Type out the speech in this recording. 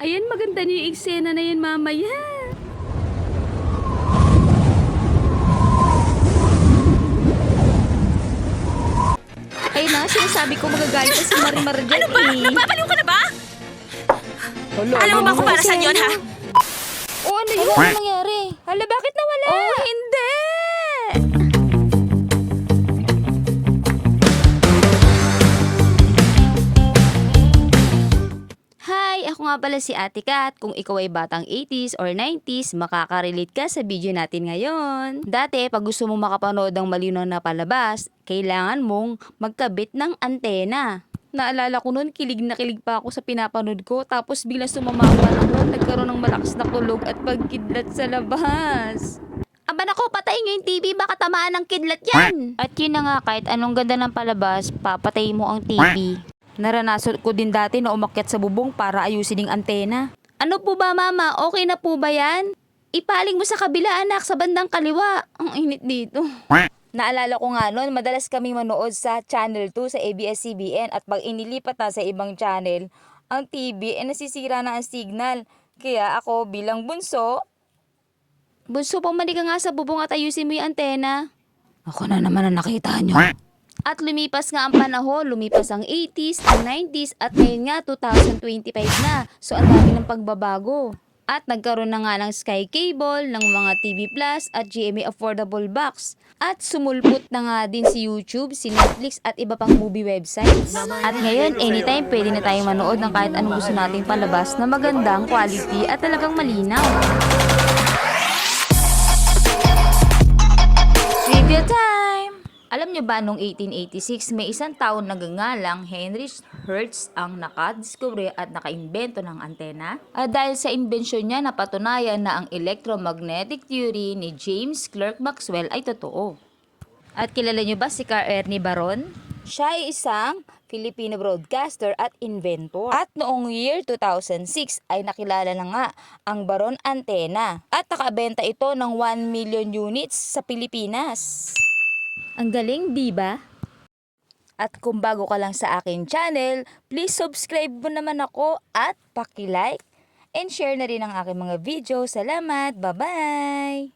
Ayan, maganda na yung eksena na yan mamaya. Ayun na, sinasabi ko magagalit na si Marimar dyan Ano ba? Napapaliw ka na ba? Alam mo ba kung para saan yun, ha? O ano yun? Ano nangyari? Hala, bakit nawala? Oh, hindi! Hi! Ako nga pala si Ate Kat. Kung ikaw ay batang 80s or 90s, makaka-relate ka sa video natin ngayon. Dati, pag gusto mong makapanood ng malinaw na palabas, kailangan mong magkabit ng antena. Naalala ko noon, kilig na kilig pa ako sa pinapanood ko, tapos biglang sumama ang panahon, nagkaroon ng malakas na kulog at pagkidlat sa labas. Aba nako, patayin nyo yung TV, baka tamaan ng kidlat yan! At yun na nga, kahit anong ganda ng palabas, papatayin mo ang TV. Naranasan ko din dati na umakyat sa bubong para ayusin yung antena. Ano po ba mama? Okay na po ba yan? Ipaling mo sa kabila anak, sa bandang kaliwa. Ang init dito. Naalala ko nga noon, madalas kaming manood sa Channel 2 sa ABS-CBN at pag inilipat na sa ibang channel, ang TV ay nasisira na ang signal. Kaya ako bilang bunso, pumalik ka nga sa bubong at ayusin mo yung antena. Ako na naman ang nakita nyo. At lumipas nga ang panahon, lumipas ang 80s, ang 90s at ngayon nga 2025 na. So ang dami ng pagbabago. At nagkaroon na nga ng Sky Cable, ng mga TV Plus at GMA Affordable Box. At sumulpot na nga din si YouTube, si Netflix at iba pang movie websites. At ngayon, anytime pwede na tayong manood ng kahit anong gusto nating palabas na magandang quality at talagang malinaw. Trivia time! Alam nyo ba noong 1886 may isang taon nagngangalang Heinrich Hertz ang nakadiskubre at nakaimbento ng antena? At dahil sa imbensyon niya napatunayan na ang electromagnetic theory ni James Clerk Maxwell ay totoo. At kilala nyo ba si Carl Ernie Baron? Siya ay isang Filipino broadcaster at inventor. At noong year 2006 ay nakilala na nga ang Baron Antena. At nakabenta ito ng 1 million units sa Pilipinas. Ang galing, di ba? At kung bago ka lang sa akin channel, please subscribe mo naman ako at paki-like and share na rin ang aking mga video. Salamat! Bye-bye!